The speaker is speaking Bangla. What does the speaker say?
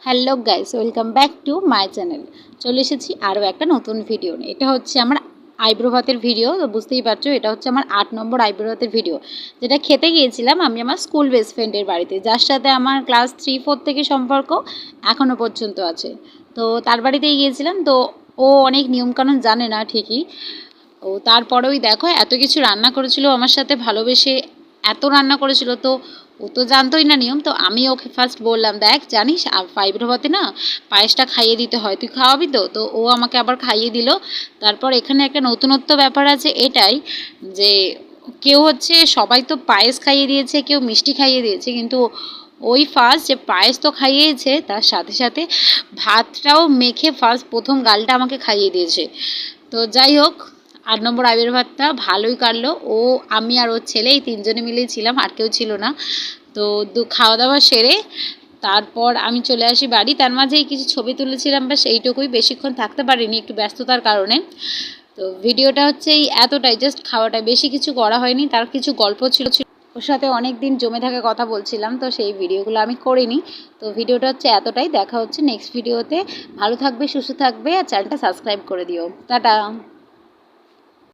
Hello guys, welcome back to my channel. চলে এসেছি আরও একটা নতুন ভিডিও নিয়ে। এটা হচ্ছে আমার আইব্রো ভাতের ভিডিও। তো বুঝতেই পারছো, এটা হচ্ছে আমার 8 নম্বর আইব্রো ভাতের ভিডিও, যেটা খেতে গিয়েছিলাম আমি আমার স্কুল বেস্ট ফ্রেন্ডের বাড়িতে, যার সাথে আমার ক্লাস 3-4 থেকে সম্পর্ক এখনও পর্যন্ত আছে। তো তার বাড়িতেই গিয়েছিলাম। তো ও অনেক নিয়মকানুন জানে না ঠিকই, ও তারপরেই দেখো এত কিছু রান্না করেছিল আমার সাথে ভালোবেসে, এত রান্না করেছিল। তো ও তো জানতোই না নিয়ম। তো আমি ওকে ফার্স্ট বললাম, দেখ জানিস আইব্রো ভাতে না পায়েসটা খাইয়ে দিতে হয়, তুই খাওয়াবি তো? তো ও আমাকে আবার খাইয়ে দিল। তারপর এখানে একটা নতুনত্ব ব্যাপার আছে এটাই, যে কেউ হচ্ছে, সবাই তো পায়েস খাইয়ে দিয়েছে, কেউ মিষ্টি খাইয়ে দিয়েছে, কিন্তু ওই ফার্স্ট যে পায়েস তো খাইয়েছে, তার সাথে সাথে ভাতটাও মেখে ফার্স্ট প্রথম গালটা আমাকে খাইয়ে দিয়েছে। তো যাই হোক, 8 নম্বর আবির্ভাবটা ভালোই কাটলো। ও, আমি আর ওর ছেলে, এই তিনজনে মিলেই ছিলাম, আর কেউ ছিল না। তো খাওয়া দাওয়া সেরে তারপর আমি চলে আসি বাড়ি। তার মাঝেই কিছু ছবি তুলেছিলাম, ব্যাস এইটুকুই, বেশিক্ষণ থাকতে পারিনি একটু ব্যস্ততার কারণে। তো ভিডিওটা হচ্ছে এই এতটাই, জাস্ট খাওয়াটাই, বেশি কিছু করা হয়নি। তার কিছু গল্প ছিল, ওর সাথে অনেক দিন জমে থাকা কথা বলছিলাম, তো সেই ভিডিওগুলো আমি করিনি। তো ভিডিওটা হচ্ছে এতটাই, দেখা হচ্ছে নেক্সট ভিডিওতে। ভালো থাকবে, সুস্থ থাকবে, আর চ্যানেলটা সাবস্ক্রাইব করে দিও। টাটা।